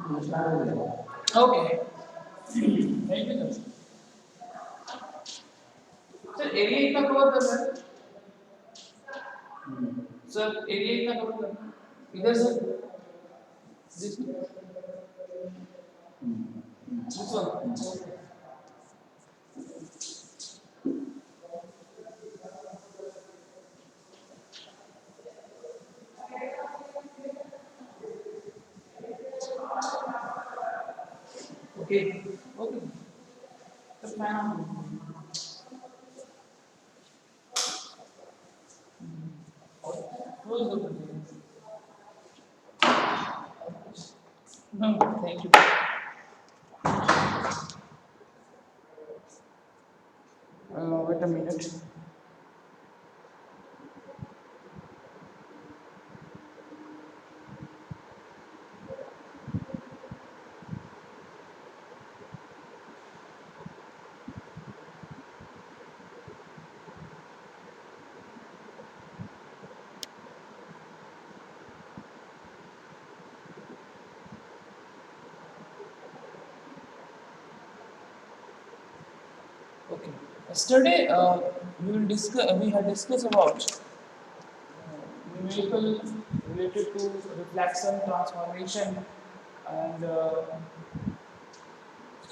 Okay, thank you sir. Sir area इतना cover कर रहा है सर, एरिया इतना कवर कर रहा है इधर sir, this one. Okay okay sir, मैं क्लोज कर दीजिए। Thank you. Wait a minute. Okay. Yesterday, we had discussed about numerical related to reflection, transformation, and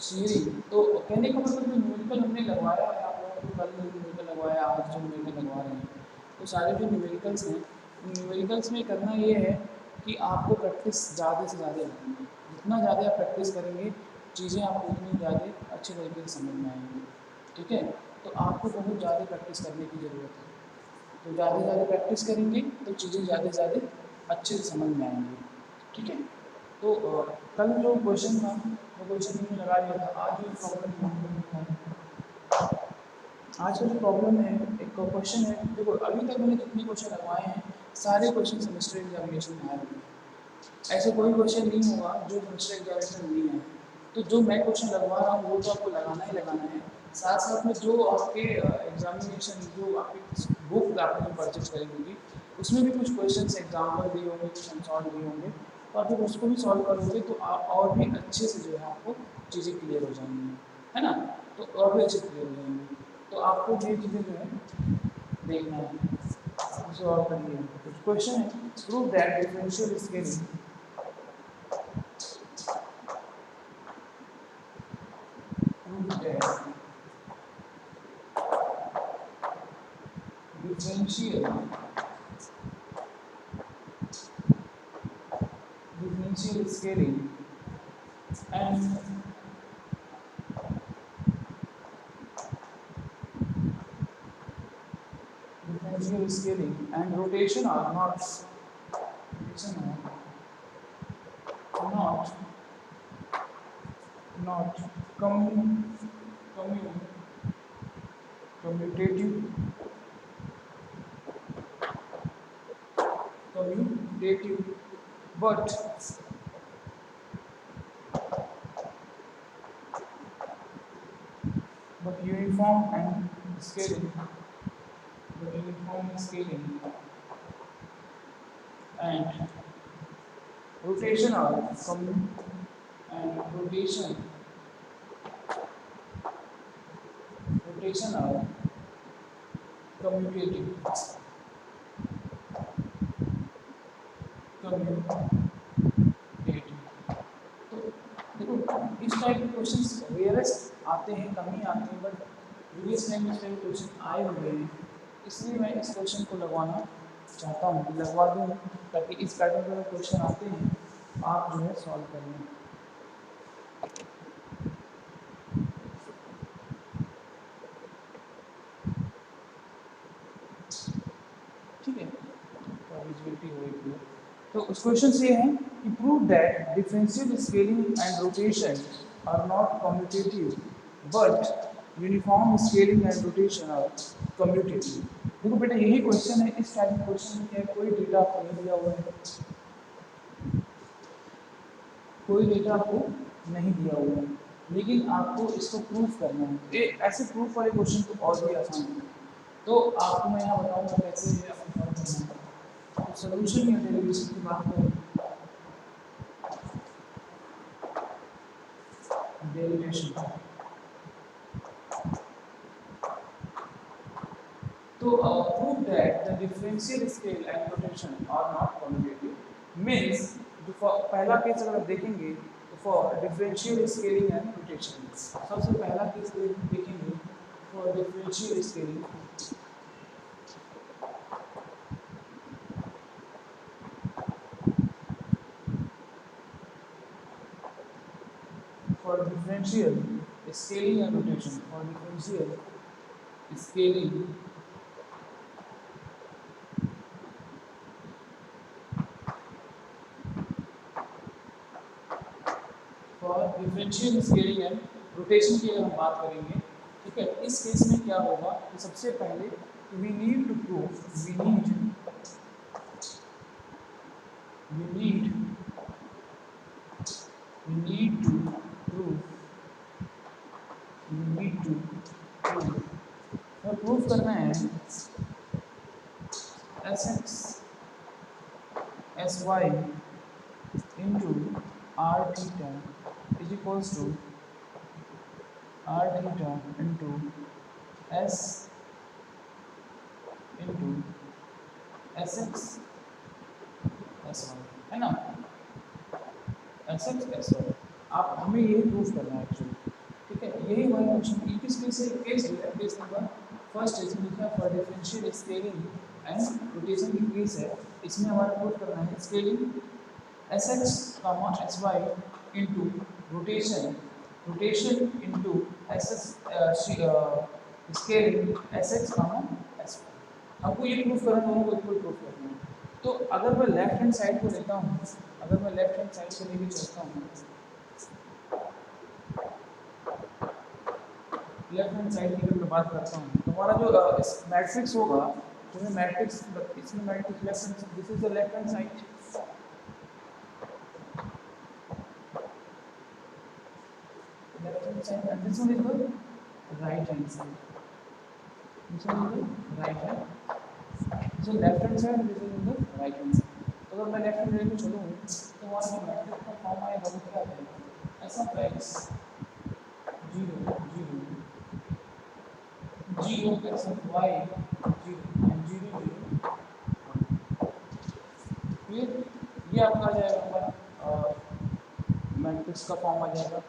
series. तो कहने का मतलब जो न्यूमेरिकल हमने लगवाया है आप लोगों को, कल जो न्यूमेरिकल लगवाया, आज जो न्यूमेरिकल लगवा रहे हैं, तो सारे जो न्यूमेरिकल्स हैं, न्यूमेरिकल्स में करना ये है कि आपको प्रैक्टिस ज़्यादा से ज़्यादा करनी है। जितना ज़्यादा आप प्रैक्टिस करेंगे, चीज़ें आपको उतनी ज़्यादा अच्छे तरीके से समझ में आएंगी। ठीक है, तो आपको बहुत ज़्यादा प्रैक्टिस करने की ज़रूरत है। तो ज़्यादा से ज़्यादा प्रैक्टिस करेंगे तो चीज़ें ज़्यादा से ज़्यादा अच्छे से समझ में आएंगी। ठीक है, तो कल जो क्वेश्चन था वो क्वेश्चन हमने लगा लिया था। आज जो प्रॉब्लम, आज का जो प्रॉब्लम है, एक क्वेश्चन है। देखो अभी तक मैंने जितने क्वेश्चन लगवाए हैं, सारे क्वेश्चन सेमेस्टर एग्जामिनेशन में आए हुए हैं। ऐसे कोई क्वेश्चन नहीं होगा जो सेमेस्टर एग्जामिनेशन नहीं है। तो जो मैं क्वेश्चन लगवा रहा हूँ वो तो आपको लगाना ही लगाना है। साथ साथ में जो आपके एग्जामिनेशन, जो आपकी बुक आपने जो परचेज करी होगी, उसमें भी कुछ क्वेश्चन एग्जाम्पल दिए होंगे, कुछ अनसॉल्व दिए होंगे। तो आप जब उसको भी सॉल्व करोगे तो आप और भी अच्छे से जो है आपको चीज़ें क्लियर हो जाएंगी, है ना। तो और भी अच्छे क्लियर हो जाएंगी। तो आपको ये चीज़ें जो है देखना है। सॉल्व करिए। क्वेश्चन है, prove that differential scaling, prove that differential scaling and differential scaling and rotation are not not commutative but uniform and scaling, and rotation are commutative commutative। तो देखो इस टाइप के क्वेश्चंस रेयरेस्ट आते हैं, कम ही आते हैं, बट प्रीवियस टाइम में इस टाइप के क्वेश्चन आए हुए हैं। इसलिए मैं इस क्वेश्चन को लगवाना चाहता हूँ, लगवा दूँ, ताकि इस पैटर्न में क्वेश्चन आते हैं आप जो है सॉल्व कर लें। ठीक है, तो विजिबिलिटी हो रही है। तो उस क्वेश्चन से है कि prove that differential scaling and rotation are not commutative but uniform scaling and rotation are commutative. देखो बेटा यही क्वेश्चन है। इस टाइप के क्वेश्चन में क्या है, कोई डेटा आपको नहीं दिया हुआ है, कोई डेटा आपको नहीं दिया हुआ है, लेकिन आपको इसको प्रूफ करना है। ये ऐसे प्रूफ वाले क्वेश्चन तो और भी आसान है। तो आपको मैं यहाँ बताऊँगा कैसे आपको सॉल्व करना है। तो सोल्यूशन या डेरिवेशन की बात करें डेरिवेशन। तो prove that the differential scale and rotation are not commutative means पहला केस अगर आप देखेंगे तो for differential scaling and rotation सबसे पहला केस देखेंगे for differential scaling for differential scaling and rotation for differential scaling for differential scaling and rotation की अगर हम बात करेंगे, ठीक है, इस केस में क्या होगा कि सबसे पहले we need to prove we need to prove और प्रूव करना है s x s y into r theta is equals to r theta into s into sx sy है ना, sx sy आप हमें ये प्रूफ करना है एक्चुअली, ठीक है, यही हमारा क्वेश्चन ये किस केस से केस है, केस नंबर फर्स्ट है, इसमें लिखा है for differential scaling and rotation की केस है, इसमें हमारा प्रूफ करना है scaling sx sy into rotation into scaling sx sy हमको ये प्रूफ करना है, दोनों को इक्वल प्रूफ करना है। तो अगर मैं लेफ्ट हैंड साइड को लेता हूँ, अगर मैं लेफ्ट हैंड साइड से लेके चलता हूँ, लेफ्ट हैंड साइड की अगर मैं बात करता हूँ तो हमारा जो मैट्रिक्स होगा, जो मैट्रिक्स इसमें matrix left hand, this is the left hand side, left hand side and this one is the right hand side. This one is the right hand. So left hand side and this is the right hand side. तो अगर मैं left hand side में चलूँ तो वहाँ से matrix का form आएगा, वो क्या है, ऐसा x 0 0 0 ऐसा y 0 and 0 0 फिर ये आपका आ जाएगा हमारा मैट्रिक्स का फॉर्म आ जाएगा।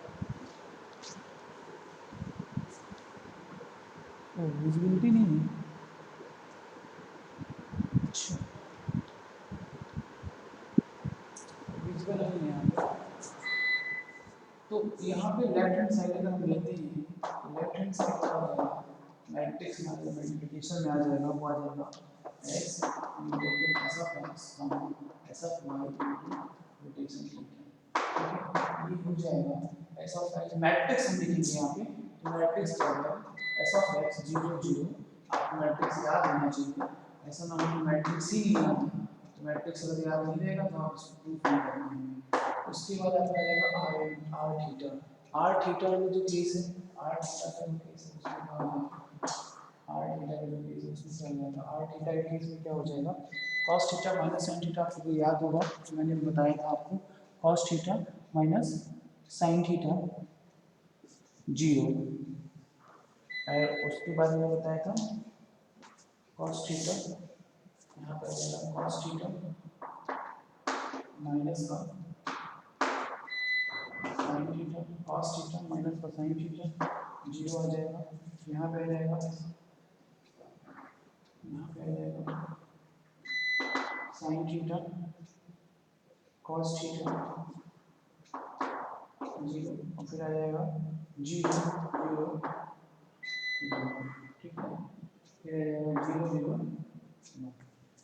विजिबिलिटी नहीं है, अच्छा विजिबल नहीं है यहाँ पे, तो यहाँ पे लेफ्ट हैंड साइड अगर हम लेते हैं तो लेफ्ट हैंड साइड क्या हो जाएगा, मैट्रिक्स में मल्टीप्लिकेशन में आ जाएगा, वो आ जाएगा x ऐसा रोटेशन, ये हो जाएगा ऐसा मैट्रिक्स हम लिखेंगे यहाँ पे, तो मैट्रिक्स क्या होगा ऐसा x 0 0, आपको मैट्रिक्स याद होना चाहिए, ऐसा ना हो कि मैट्रिक्स ही नहीं आता, तो मैट्रिक्स अगर याद नहीं रहेगा तो आप उसको प्रूफ नहीं कर पाएंगे। उसके बाद आपका आ जाएगा आर थीटा में जो केस है, आर थीटा का जो केस है उसमें क्या होगा, आर थीटा का जो केस है उसमें क्या होगा, आर थीटा के केस में क्या हो जाएगा, cos theta minus sin theta, आपको याद होगा तो मैंने बताया था आपको, cos theta minus sin theta 0, और उसके बाद मैंने बताया था cos थीटा, यहाँ पर आएगा cos थीटा माइनस का sin theta, cos theta minus का sin थीटा 0 आ जाएगा, यहाँ पे आ जाएगा, यहाँ पे आ जाएगा sin थीटा cos थीटा 0 और फिर आ जाएगा 0 0 ठीक है, फिर आ जाएगा 0 0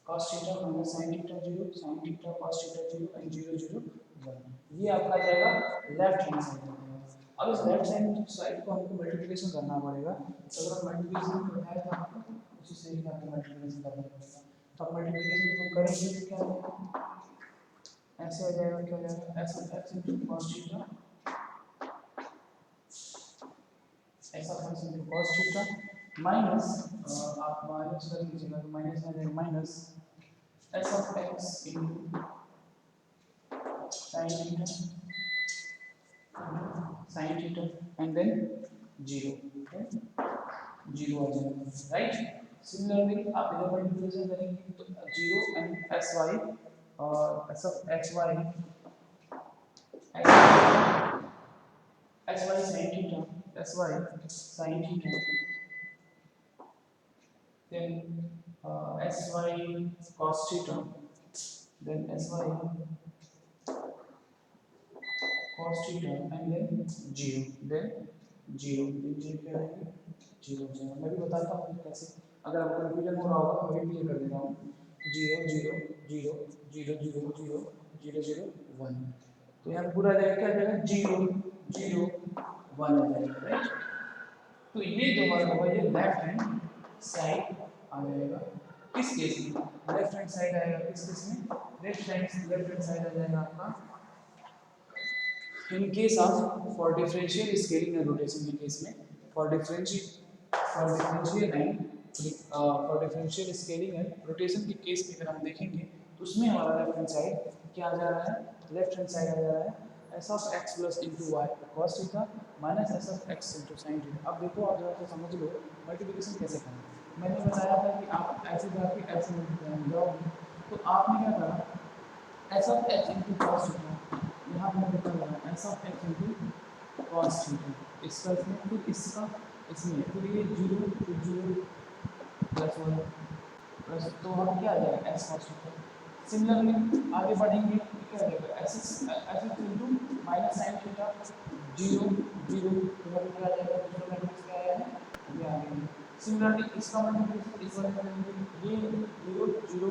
cos theta minus sin theta 0 sin theta cos theta 0 and 0 0 1, ये आपका आ जाएगा लेफ्ट हैंड साइड। अब इस लेफ्ट हैंड साइड को हमको मल्टीप्लिकेशन करना पड़ेगा, तो अगर मल्टीप्लिकेशन बताया था आपको उसी से ही आपको मल्टीप्लिकेशन करना पड़ेगा, तो आप मल्टीप्लिकेशन जब करेंगे तो क्या होगा, ऐसे आ जाएगा, क्या हो जाएगा ऐसा x into cos थीटा ऐसा x into cos theta minus, आप माइनस कर लीजिएगा तो माइनस आ जाएगा minus s of x into sin theta sin sine theta and then 0 zero आ जाएगा राइट। सिमिलरली आप इधर मल्टीप्लिकेशन करेंगे तो 0 एंड एस वाई और S of x y x y sine theta S y sine theta then sy cos theta then sy cos theta and then 0 then 0 क्या आएगा 0 0। मैं भी बताता हूँ कैसे, अगर आपको कंफ्यूजन हो रहा होगा तो मैं भी क्लियर कर देता हूँ 0 0 0 0 0 0 0 0 1। तो यहाँ पूरा आ जाएगा क्या आ जाएगा 0 0 1 आ जाएगा राइट। तो ये जो हमारा होगा ये लेफ्ट हैंड साइड आ जाएगा किस केस में, लेफ्ट हैंड साइड आएगा किस केस में, लेफ्ट हैंड साइड आ जाएगा आपका in case of for differential scaling and rotation के केस में for differential and for differential scaling and rotation के केस में अगर हम देखेंगे तो उसमें हमारा लेफ्ट हैंड साइड क्या आ जा रहा है, लेफ्ट हैंड साइड आ जा रहा है s of x plus into y cos theta minus s of x into sin theta. अब देखो आप जरा सा समझ लो मल्टीप्लिकेशन कैसे करना है। मैंने बताया था कि आप ऐसे जाके ऐसे मल्टीप्लाई जाओगे तो आपने क्या करा s of x into cos theta, यहाँ पर लिखा हुआ है s of x into cos theta, इसका इसमें फिर इसका इसमें फिर ये 0 फिर 0 प्लस 1 प्लस, तो हम क्या आ जाएगा s cos थीटा। सिमिलरली आगे बढ़ेंगे क्या आ जाएगा s into minus sin theta 0 0 तो क्या आ जाएगा, दूसरा मैट्रिक्स क्या आया है ये आ गया। सिमिलरली इसका मल्टीप्लिकेशन इस वाले में करेंगे ये 0 0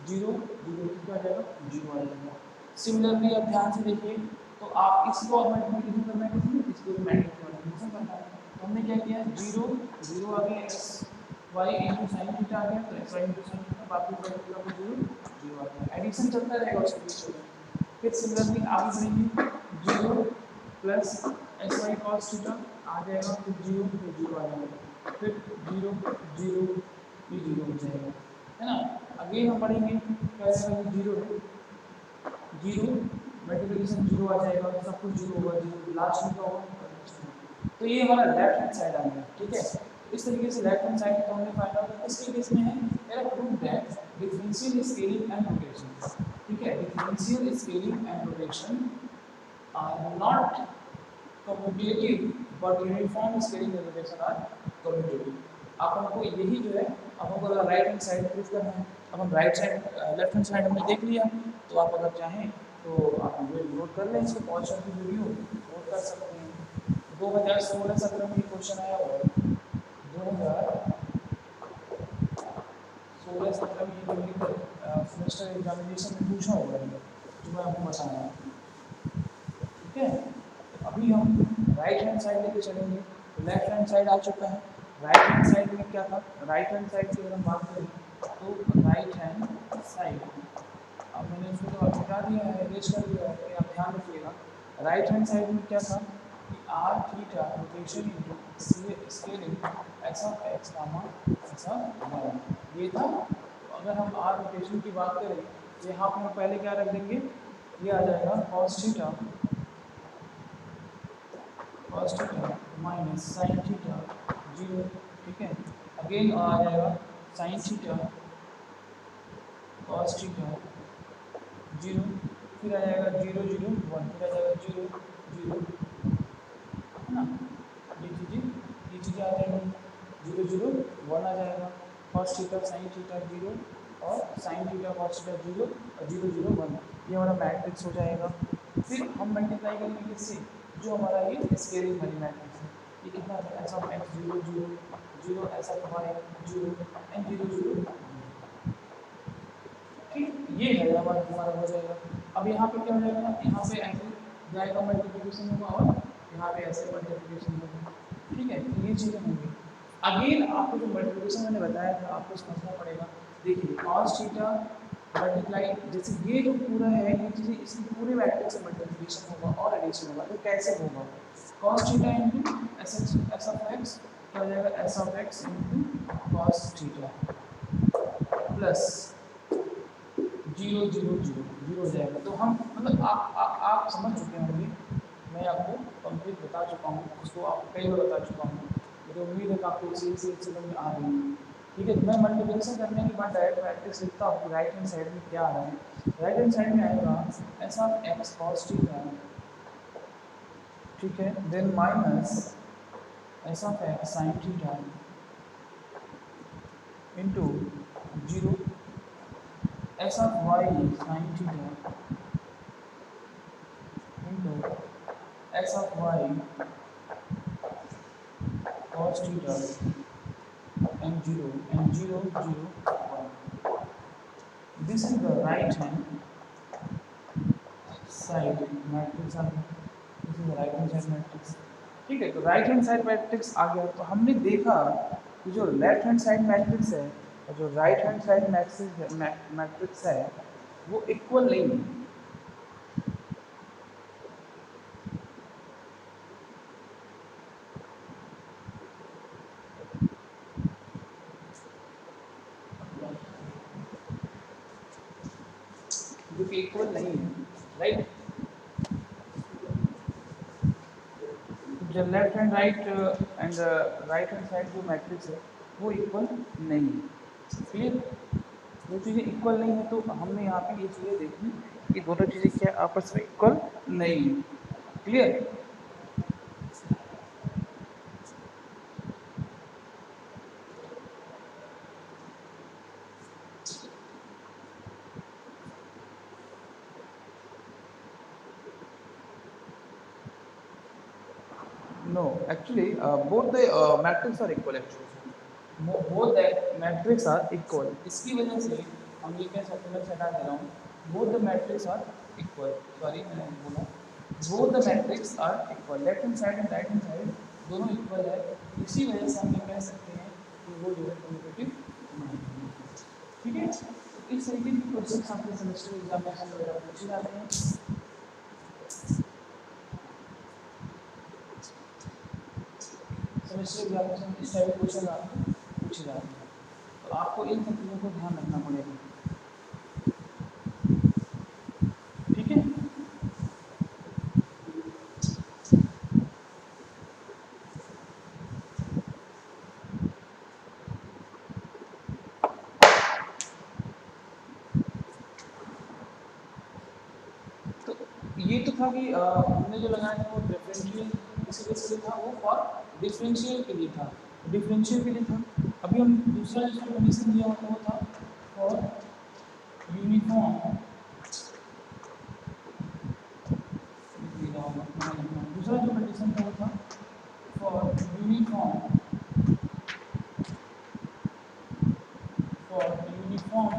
0 0 क्या आ जाएगा 0 आ जाएगा। सिमिलरली आप ध्यान से देखिए तो आप इसको और मल्टीप्लिकेशन करना है किसी इसको मल्टीप्लिकेशन करना है तो हमने क्या किया 0 0 आ गया x y into sin theta आ गया तो x y into sin theta बाकी का 0 0 आ गया, एडिशन चलता रहेगा उसके बीच में। फिर सिमिलरली आगे बढ़ेंगे 0 plus x y cos theta आ जाएगा फिर 0 फिर 0 आ जाएगा फिर 0 0 भी 0 हो जाएगा है ना। अगेन हम पढ़ेंगे क्या आएगा 0 0 मल्टीप्लिकेशन 0 आ जाएगा सब कुछ 0 होगा 0 लास्ट में क्या होगा। तो ये हमारा लेफ्ट हैंड साइड आ गया ठीक है। इस तरीके से लेफ्ट हैंड साइड को हमने फाइंड आउट किस केस में है, मेरा prove that differential scaling and rotation ठीक है, differential scaling and rotation are not commutative but uniform scaling and rotation are commutative। आप हमको यही जो है अब हमको राइट हैंड साइड प्रूफ करना है। अब हम right side left hand side हमने देख लिया तो आप अगर चाहें तो आप वीडियो नोट कर लें, इसको पॉज करके वीडियो नोट कर सकते हैं। 2016-17 में क्वेश्चन आया हुआ है 2016-17 में ये मेडिकल सेमेस्टर एग्जामिनेशन में पूछा हुआ है जो मैं आपको बता रहा हूँ ठीक है। अभी हम राइट हैंड साइड लेके चलेंगे तो लेफ्ट हैंड साइड आ चुका है। राइट हैंड साइड में क्या था, राइट हैंड साइड की अगर हम बात करें तो राइट हैंड साइड अब मैंने उसको तो हटा दिया है रेस्ट कर दिया है, आप ध्यान रखिएगा। राइट हैंड साइड में क्या था कि r theta rotation into scaling s of x gamma s of y ये था। तो अगर हम आर रोटेशन की बात करें तो यहाँ पर हम पहले क्या रख देंगे, ये आ जाएगा cos theta cos theta minus sin theta 0 ठीक है। अगेन आ जाएगा sin थीटा cos थीटा 0 फिर आ जाएगा 0 0 1 फिर आ जाएगा 0 0 है ना, ये चीज़ें आ जाएंगी 0 0 1 आ जाएगा cos थीटा sin थीटा 0 और sin थीटा cos थीटा 0 और 0 0 1 ये हमारा मैट्रिक्स हो जाएगा। फिर हम मल्टीप्लाई करेंगे किससे, जो हमारा ये स्केलिंग वाली मैट्रिक्स है ये कितना था s of x 0 0 0 s of y 0 and 0 0 ठीक, ये है हमारा हो जाएगा। अब यहाँ पे क्या हो जाएगा, यहाँ पे ऐसे जाएगा मल्टीप्लिकेशन होगा और यहाँ पे ऐसे मल्टीप्लिकेशन होगा ठीक है। तो ये चीज़ें होंगी। अगेन आपको जो मल्टीप्लिकेशन मैंने बताया था आपको समझना पड़ेगा। देखिए cos थीटा मल्टीप्लाई जैसे ये जो पूरा है ये चीज़ें इसी पूरे मैट्रिक्स से मल्टीप्लिकेशन होगा और एडिशन होगा तो कैसे होगा cos theta into S of x क्या हो जाएगा S of x into cos theta plus 0 0 0 0 हो जाएगा। तो हम मतलब आप समझ चुके होंगे, मैं आपको ट्रिक बता चुका हूँ, उसको आपको कई बार बता चुका हूँ। मुझे उम्मीद है कि आपको इसी से समझ में आ रही है। ठीक है, तो मैं मल्टीप्लिकेशन करने के बाद डायरेक्ट मैट्रिक्स लिखता हूँ कि राइट हैंड साइड में क्या आ रहा है। राइट हैंड साइड में आएगा s of x cos theta, ठीक है, then minus s of x sine theta into zero s of y sine theta into s of y cos theta and 0 and 0 0 1. This is the right hand side matrix आ गया। This is the right hand side matrix। ठीक है, तो right hand side matrix आ गया। तो हमने देखा कि जो लेफ्ट हैंड साइड मैट्रिक्स है और जो राइट हैंड साइड मैट्रिक्स है वो इक्वल नहीं है। जो कि इक्वल नहीं है, राइट। जो left hand right and right hand side जो मैट्रिक्स है वो इक्वल नहीं है। क्लियर, दो चीज़ें इक्वल नहीं है, तो हमने यहाँ पे ये चीज़ें देखी कि दोनों चीज़ें क्या आपस में इक्वल नहीं है। Clear, no actually both the matrix are equal. Actually both the matrix are equal, इसकी वजह से हम ये कह सकते हैं, मैं हटा दे रहा हूँ, both the matrix are equal. Sorry मैंने बोला both the matrix are equal, left hand side and right hand side दोनों इक्वल है। इसी वजह से हम ये कह सकते हैं कि वो जो है कम्यूटेटिव नहीं है। ठीक है, तो इस तरीके के क्वेश्चन आपके सेमेस्टर एग्जामिनेशन वगैरह पूछे जाते हैं। सेमेस्टर एग्जामिनेशन इस टाइप के क्वेश्चन आपको पूछे जाते हैं, तो आपको इन सब चीज़ों को ध्यान रखना पड़ेगा। ठीक है, तो ये तो था कि हमने जो लगाया था वो डिफरेंशियल किसी वजह से था, वो फॉर डिफरेंशियल के लिए था, डिफरेंशियल के लिए था। अभी हम दूसरा जो कंडीशन दिया हुआ था वो था फॉर यूनिफॉर्म, दूसरा जो कंडीशन था वो था for uniform, for uniform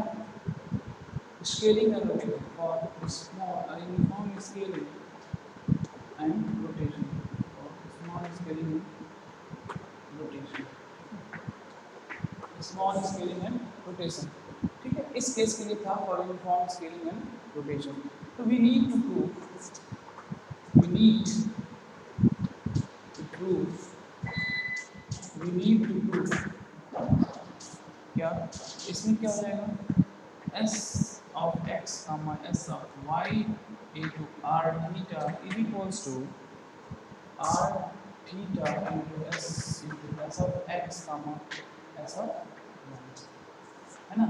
scaling and rotation, for small uniform scaling and rotation, for small scaling and rotation, small scaling and rotation। ठीक है, इस केस के लिए था for uniform scaling and rotation. तो we need to prove, we need to prove, we need to prove क्या इसमें क्या हो जाएगा, s of x comma s of y into r theta is equals to r theta into s of x comma s of y, है ना।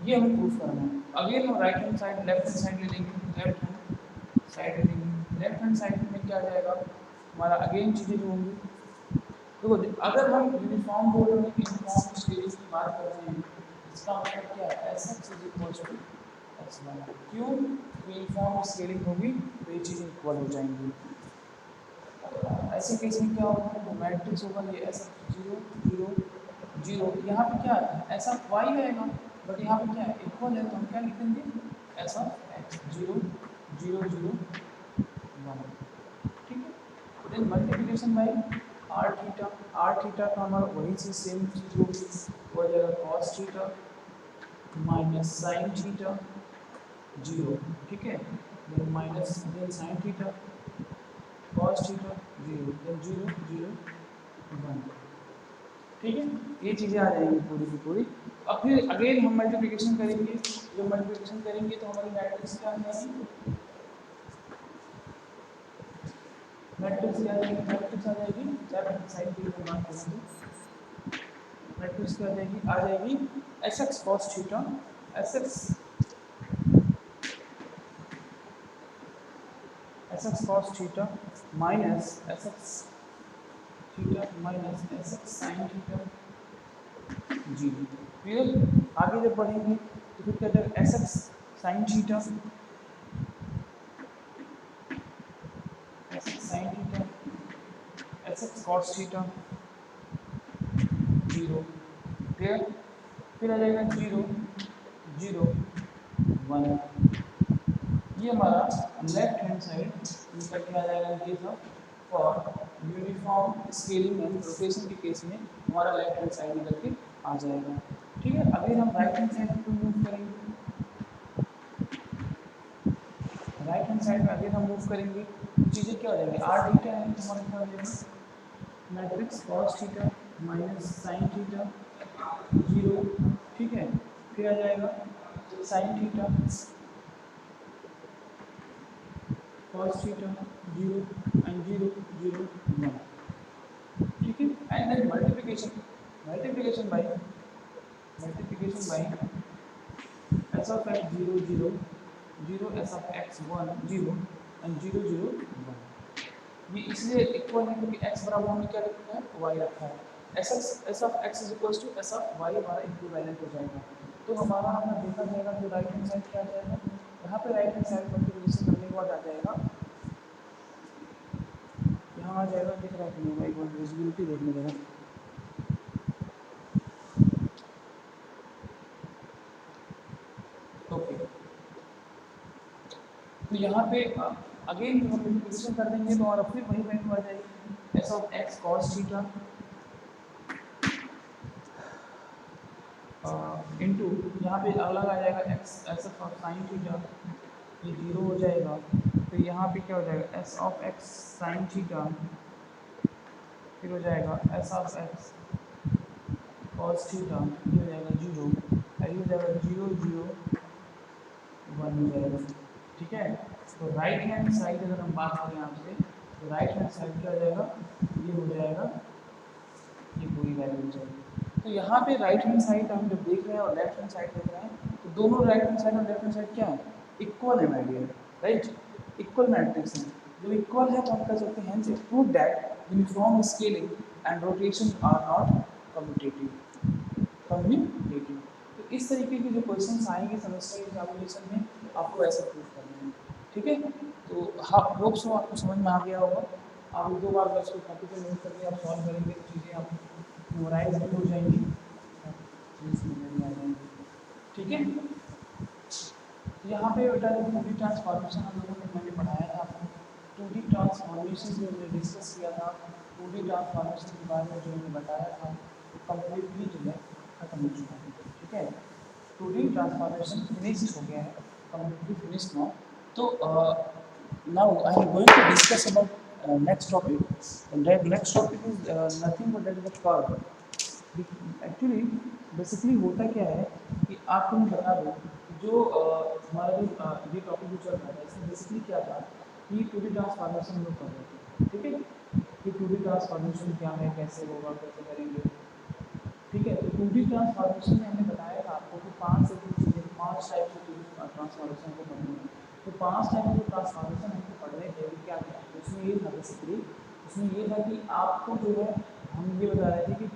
ये हमें proof करना है। अगेन हम right hand side left hand side ले लेंगे, left hand side ले लेंगे। लेफ्ट हैंड साइड में क्या आ जाएगा हमारा, अगेन चीज़ें जो होंगी, देखो अगर हम यूनिफॉर्म बोल रहे हैं, यूनिफॉर्म स्केलिंग की बात कर रहे हैं, इसका मतलब क्या है, Sx is equal to Sy। क्यों, यूनिफॉर्म स्केलिंग होगी तो ये चीज़ें इक्वल हो जाएंगी। ऐसे केस में क्या होगा, तो मैट्रिक्स होगा ये Sx 0 0 0, यहाँ पे क्या है Sf y आएगा, बट यहाँ पे क्या है इक्वल है, तो हम क्या लिख देंगे Sf x 0 0 0 1। ठीक है, तो then multiplication by r theta का हमारा वही से सेम चीज होगी, वो आ जाएगा cos theta minus sin theta 0। ठीक है, then minus then sin theta cos theta 0, then 0 0 1। ठीक है, ये चीज़ें आ जाएंगी पूरी की पूरी। अब फिर अगेन हम मल्टीप्लिकेशन करेंगे, जब मल्टीप्लिकेशन करेंगे तो हमारी मैट्रिक्स क्या आ जाएगी, मैट्रिक्स क्या आ जाएगी, मैट्रिक्स आ जाएगी लेफ्ट हैंड साइड की हम बात करेंगे। मैट्रिक्स क्या आ जाएगी S x cos theta, S x cos theta minus S x theta minus S x sine theta जी। फिर आगे जब बढ़ेंगे तो फिर क्या जाएगा S x sine theta, S x sine theta, S x cos theta zero. फिर आ जाएगा जीरो जीरो वन। ये हमारा लेफ्ट हैंड साइड निकल के आ जाएगा, ये था for uniform scaling and rotation के केस में हमारा लेफ्ट हैंड साइड निकल के आ जाएगा। ठीक है, अभी हम राइट हैंड साइड को मूव करेंगे, राइट हैंड साइड में अगर हम मूव करेंगे तो चीज़ें क्या हो जाएंगी, आर थीटा है तो हमारा क्या हो जाएगा matrix cos theta minus sine theta zero. ठीक है, फिर आ जाएगा sine theta cos theta 0 and 0 0 1। ठीक है, and then multiplication by s of x 0 0 0 s of x 1 0 and 0 0 1। ये इसलिए इक्वल है क्योंकि x बराबर हमने क्या रखा है, y रखा है। s of x is equals to s of y हमारा इक्विवेलेंट हो जाएगा। तो हमारा हमने देखा जाएगा जो राइट हैंड साइड क्या आ जाएगा, यहाँ पे राइट हैंड साइड मल्टीप्लिकेशन करने के बाद आ जाएगा, यहाँ आ जाएगा, दिख रहा है कि नहीं, एक बार विजिबिलिटी देखने देना। ओके, तो यहाँ पे अगेन हम मल्टीप्लिकेशन कर देंगे तो और फिर वही वैल्यू आ जाएगी S of x cos theta into यहाँ पे अलग आ जाएगा x S of sine theta, ये जीरो हो जाएगा। फिर यहाँ पे क्या हो जाएगा S of x sine theta, फिर हो जाएगा S of x cos theta, ये हो जाएगा जीरो, ये हो जाएगा जीरो जीरो वन हो जाएगा। ठीक है, तो राइट हैंड साइड अगर हम बात करें आपसे तो राइट हैंड साइड क्या हो जाएगा, ये हो जाएगा, ये पूरी वैल्यू हो जाएगी। तो यहाँ पे राइट हैंड साइड हम जब देख रहे हैं और लेफ्ट हैंड साइड देख रहे हैं तो दोनों राइट हैंड साइड और लेफ्ट हैंड साइड क्या है, इक्वल है my dear, right, equal matrix है। जो इक्वल है तो हम कह सकते हैं hence it prove that uniform scaling and rotation are not commutative. तो इस तरीके के जो क्वेश्चंस आएंगे सेमेस्टर एग्जामिनेशन में आपको ऐसे प्रूव करना है। ठीक है, तो हाँ होप सो आपको समझ में आ गया होगा। आप दो बार बस को कॉपी पे नोट करके आप सॉल्व करेंगे तो चीज़ें आप मेमोराइज भी हो जाएंगी, चीज़ समझ में आ जाएंगी। ठीक है, तो यहाँ पे बेटा जो 2D ट्रांसफॉर्मेशन हम लोगों ने मैंने पढ़ाया था आपको, 2D ट्रांसफॉर्मेशन जो हमने डिस्कस किया था, 2D ट्रांसफॉर्मेशन के बारे में जो हमने बताया था वो कम्प्लीटली जो है खत्म हो चुका है। ठीक है, 2D ट्रांसफॉर्मेशन फिनिश्ड हो गया है, कम्प्लीटली फिनिश्ड नाउ। तो now I am going to discuss about next topic, and that next topic is nothing but that is the curve। Actually basically होता क्या है कि आपको मैं बता दूँ जो हमारा जो ये टॉपिक जो चल रहा है इसमें बेसिकली क्या था कि 2D ट्रांसफॉर्मेशन हम लोग कर रहे थे। ठीक है, कि 2D ट्रांसफॉर्मेशन क्या है, कैसे होगा, कैसे करेंगे। ठीक है, तो 2D ट्रांसफॉर्मेशन में हमने बताया था आपको कि 5 टाइप से 2D ट्रांसफॉर्मेशन को पढ़ने हैं। तो 5 टाइप के ट्रांसफॉर्मेशन हमको पढ़ने थे, क्या था उसमें ये था बेसिकली, उसमें ये था कि आपको जो है हम ये बता रहे थे कि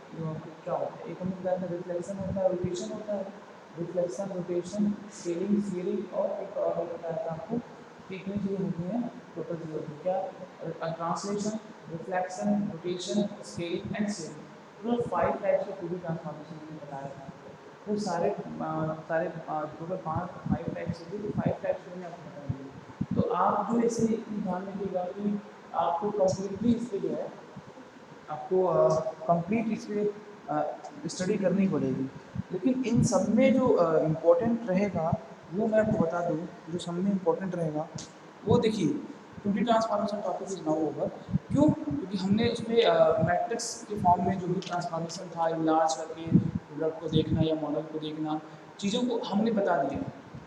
क्या होता है, एक हमने बताया था रिफ्लेक्शन होता है, रोटेशन होता है, रिफ्लेक्शन रोटेशन स्केलिंग सीरिंग, और एक और बताया था आपको कितनी चीज़ें होती हैं, टोटल चीज़ें होती हैं क्या, translation reflection rotation scaling and shearing. Total 5 types of 2D transformation मैंने बताया था। वो सारे टोटल 5 टाइप्स होती है, तो 5 टाइप्स मैंने आपको बता दिए। तो आप जो इसे ध्यान रखिएगा कि आपको कम्प्लीटली इस पर जो है आपको कंप्लीट इस पर स्टडी करनी पड़ेगी। लेकिन इन सब में जो इम्पोर्टेंट रहेगा वो मैं आपको बता दूँ, जो सब में इम्पोर्टेंट रहेगा वो देखिए 2D transformation topic is now over. क्यों, क्योंकि हमने उसमें मैट्रिक्स के फॉर्म में जो भी ट्रांसफॉर्मेशन था इनलार्ज करके प्रोडक्ट को देखना या मॉडल को देखना, चीज़ों को हमने बता दिया।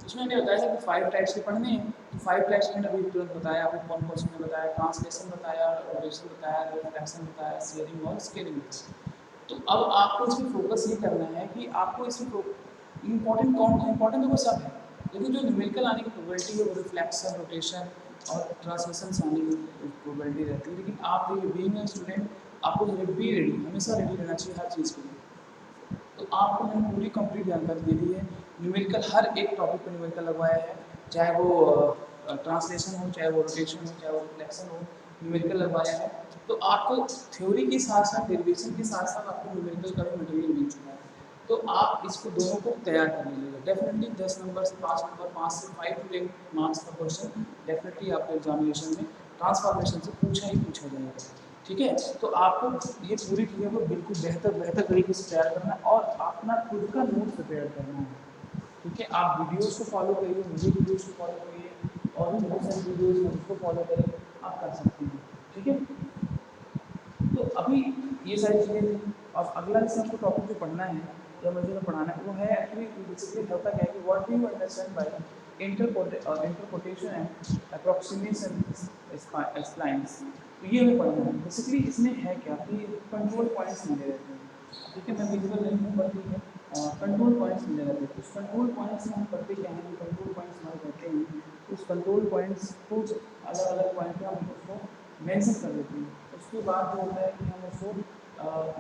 उसमें हमने बताया था कि 5 टाइप्स के पढ़ने हैं, तो 5 टाइप्स मैंने अभी तुरंत बताया, आपको कौन कौन से मैंने बताया, ट्रांसलेशन बताया, रोटेशन बताया, रिफ्लेक्शन बताया, शेयरिंग और स्केलिंग बताया। तो अब आपको इसमें फोकस ये करना है कि आपको इसमें इम्पोर्टेंट कौन है, इम्पोर्टेंट तो वो सब है, लेकिन जो न्यूमेरिकल आने की प्रोबेबिलिटी है वो रिफ्लेक्शन, रोटेशन और ट्रांसलेशन से आने की प्रोबेबिलिटी रहती है। लेकिन आप देखिए बीइंग अ स्टूडेंट आपको बी रेडी, हमेशा रेडी रहना चाहिए हर चीज़ के लिए। तो आपको मैंने पूरी कंप्लीट जानकारी दे दी है, न्यूमेरिकल हर एक टॉपिक पर न्यूमेरिकल लगवाया है, चाहे वो ट्रांसलेशन हो, चाहे वो रोटेशन हो, चाहे वो रिफ्लेक्शन हो, न्यूमेरिकल लगवाया है। तो आपको थ्योरी के साथ साथ डेरिवेशन के साथ साथ आपको न्यूमेरिकल का भी मटेरियल मिल चुका है। तो आप इसको दोनों को तैयार कर लीजिएगा। डेफिनेटली 10 नंबर से 5 नंबर, 5 से 5 टू 10 मार्क्स का क्वेश्चन डेफिनेटली आपके एग्जामिनेशन में ट्रांसफॉर्मेशन से पूछा ही पूछा जाएगा। ठीक है, तो आपको ये पूरी चीज़ों को बिल्कुल बेहतर तरीके से तैयार करना है और अपना खुद का नोट प्रिपेयर करना है। ठीक है, आप वीडियोस को फॉलो करिए, मुझे वीडियोस को फॉलो करिए और भी बहुत सारी वीडियोस हैं उसको फॉलो करें, आप कर सकते हैं। ठीक है, तो अभी ये सारी चीज़ें थी। अब अगला जैसे हमको टॉपिक जो पढ़ना है या मुझे जो पढ़ाना है वो है एक्चुअली बेसिकली होता क्या है कि what do you understand by interpolation and approximation splines. तो ये हमें पढ़ना है। बेसिकली इसमें है क्या कि कंट्रोल पॉइंट्स मिले रहते हैं। ठीक है, मैं विजुअल नहीं हूँ पर ठीक है, कंट्रोल पॉइंट्स मिले रहते हैं। उस कंट्रोल पॉइंट्स में हम करते क्या हैं, जो कंट्रोल पॉइंट्स हमारे रहते हैं उस कंट्रोल पॉइंट्स को अलग अलग पॉइंट पे हम उसको मेंशन कर देते हैं। उसके बाद जो होता है कि हम उसको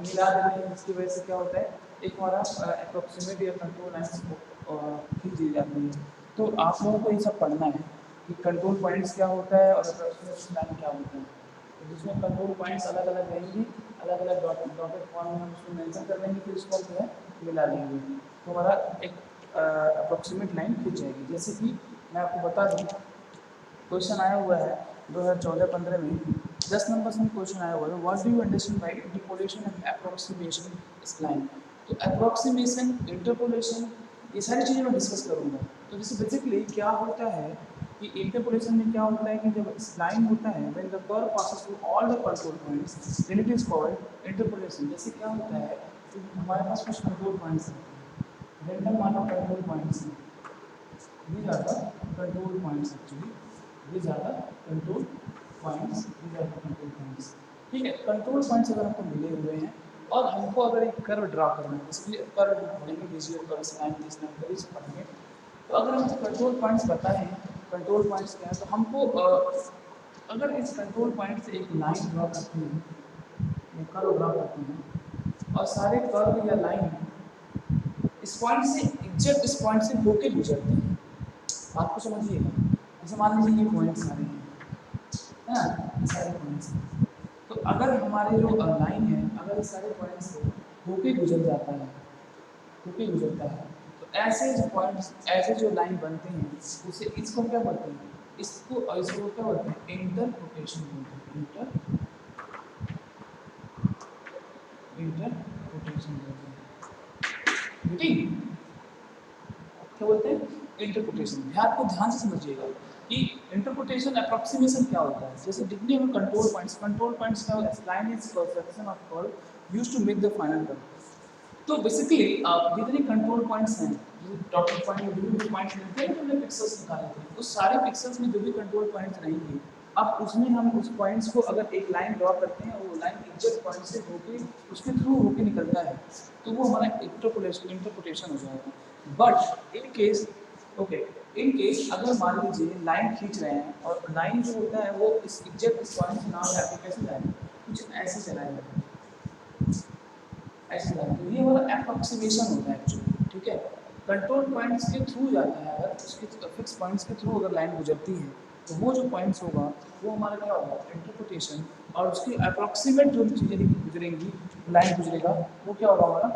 मिला देते हैं, जिसकी वजह से क्या होता है, एक हमारा अप्रोक्सीमेट या कंट्रोल लाइन्स खींच दी जाती है। तो आप लोगों को ये सब पढ़ना है कि कंट्रोल पॉइंट्स क्या होता है और अप्रोक्सीमेट लाइन क्या होता है। तो जिसमें कंट्रोल पॉइंट्स अलग अलग रहेंगी, अलग अलग डॉटेड फॉर्म में हम उसको मेंशन कर देंगे, फिर उसको जो है मिला देंगे, तो हमारा एक अप्रोक्सीमेट लाइन खींच जाएगी। जैसे कि मैं आपको बता दूँ, क्वेश्चन आया हुआ है 2014-15 में 10 नंबर से क्वेश्चन आया हुआ है, what do you understand bye interpolation and approximation spline. तो अप्रोक्सीमेशन, इंटरपोलेशन, ये सारी चीज़ें मैं डिस्कस करूँगा। तो जैसे बेसिकली क्या होता है कि इंटरपोलेशन में क्या होता है कि जब स्प्लाइन होता है, when the curve passes through all the control points then it is called interpolation. जैसे क्या होता है कि हमारे पास कुछ कंट्रोल पॉइंट्स हैं, रैंडम मानो कंट्रोल पॉइंट्स हैं, these are the control points actually, these are the control points, these are the control points। ठीक है, कंट्रोल पॉइंट्स अगर हमको मिले हुए हैं और हमको अगर एक कर्व ड्रा करना है, जैसे कर्व पढ़ेंगे, visual curve, spline distance curve से पढ़ेंगे। तो अगर हमको कंट्रोल पॉइंट्स पता है, कंट्रोल पॉइंट्स क्या है, तो हमको अगर इस कंट्रोल पॉइंट से एक लाइन ड्रा करते हैं या कर्व ड्रा करते हैं और सारे कर्व या लाइन इस पॉइंट से एग्जैक्ट इस पॉइंट से होके गुजरते हैं, बात को समझिएगा। जैसे मान लीजिए ये पॉइंट्स सारे हैं, है ना, ये सारे पॉइंट्स हैं। तो अगर हमारे जो लाइन है, अगर इस सारे पॉइंट्स से होके गुजर जाता है, होके गुजरता है, तो ऐसे जो पॉइंट्स, ऐसे जो लाइन बनते हैं, उसे इसको क्या बोलते हैं, इसको क्या बोलते हैं, इंटरपोलेशन बोलते हैं, इंटरपोलेशन बोलते हैं। ठीक, क्या बोलते हैं, इंटरप्रिटेशन। ध्यान से समझिएगा कि इंटरप्रिटेशन अप्रोक्सीमेशन क्या होता है। जैसे जितने में कंट्रोल पॉइंट्स क्या होता है, line is perception of curve used to make the final curve. तो बेसिकली जितने कंट्रोल पॉइंट्स हैं, डॉटेड पॉइंट में जो भी पॉइंट्स मिलते हैं, हमने पिक्सेल्स निकाले थे, उस सारे पिक्सेल्स में जो भी कंट्रोल पॉइंट्स रहेंगे, अब उसमें हम उस पॉइंट्स को अगर एक लाइन ड्रॉ करते हैं और वो लाइन एग्जैक्ट पॉइंट से होके उसके थ्रू होके निकलता है, तो वो हमारा इंटरपोलेशन हो जाएगा। But in case, okay, in case अगर मान लीजिए लाइन खींच रहे हैं और लाइन जो होता है वो इस एग्जैक्ट इस पॉइंट से ना जाके कैसे जाएगा, कुछ ऐसे चलाएगा, ऐसे जाएगा, तो ये हमारा अप्रोक्सीमेशन होता है एक्चुअली। ठीक है, कंट्रोल पॉइंट्स के थ्रू जाता है, अगर उसके फिक्स पॉइंट्स के थ्रू अगर लाइन गुजरती है, तो वो जो पॉइंट्स होगा वो हमारा क्या होगा, इंटरप्रिटेशन। और उसकी अप्रोक्सीमेट जो चीज़ें गुजरेंगी, लाइन गुजरेगा, वो क्या होगा, हमारा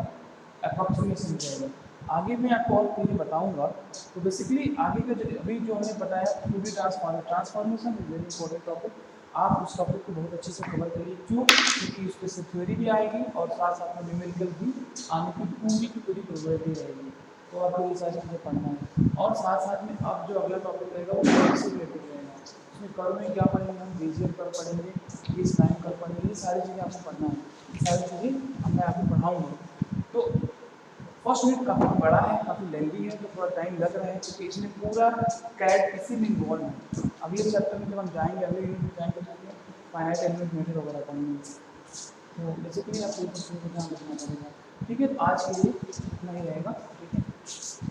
अप्रोक्सीमेशन हो जाएगा। आगे मैं आपको और चीज़ें बताऊंगा। तो बेसिकली आगे का जो अभी जो हमने बताया, two D transformation is very important topic. आप उस टॉपिक को बहुत अच्छे से कवर करिए, क्यों, क्योंकि उस पर से थ्योरी भी आएगी और साथ साथ में न्यूमेरिकल भी आने की पूरी प्रोबेबिलिटी रहेगी। तो आपको ये सारी चीज़ें पढ़ना है और साथ साथ में अब जो अगला टॉपिक रहेगा वो कर्व से रिलेटेड रहेगा। उसमें कर्व में क्या पढ़ेंगे, हम बेजियर कर्व पढ़ेंगे, ये स्लाइन कर्व पढ़ेंगे, ये सारी चीज़ें आपको पढ़ना है, ये सारी चीज़ें मैं आपको पढ़ाऊँगा। तो फर्स्ट यूनिट काफ़ी बड़ा है, काफ़ी लेंदी है, तो थोड़ा टाइम लग रहा है क्योंकि इसमें पूरा कैड इसी में इन्वॉल्व है। अगले चैप्टर में जब हम जाएंगे, अगले यूनिट में जाएंगे तो इसमें फाइनाइट एलिमेंट मेथड वगैरह पढ़ेंगे। तो बेसिकली आपको इन चीज़ों को ध्यान रखना पड़ेगा। ठीक है, तो आज के लिए इतना ही रहेगा। ठीक है।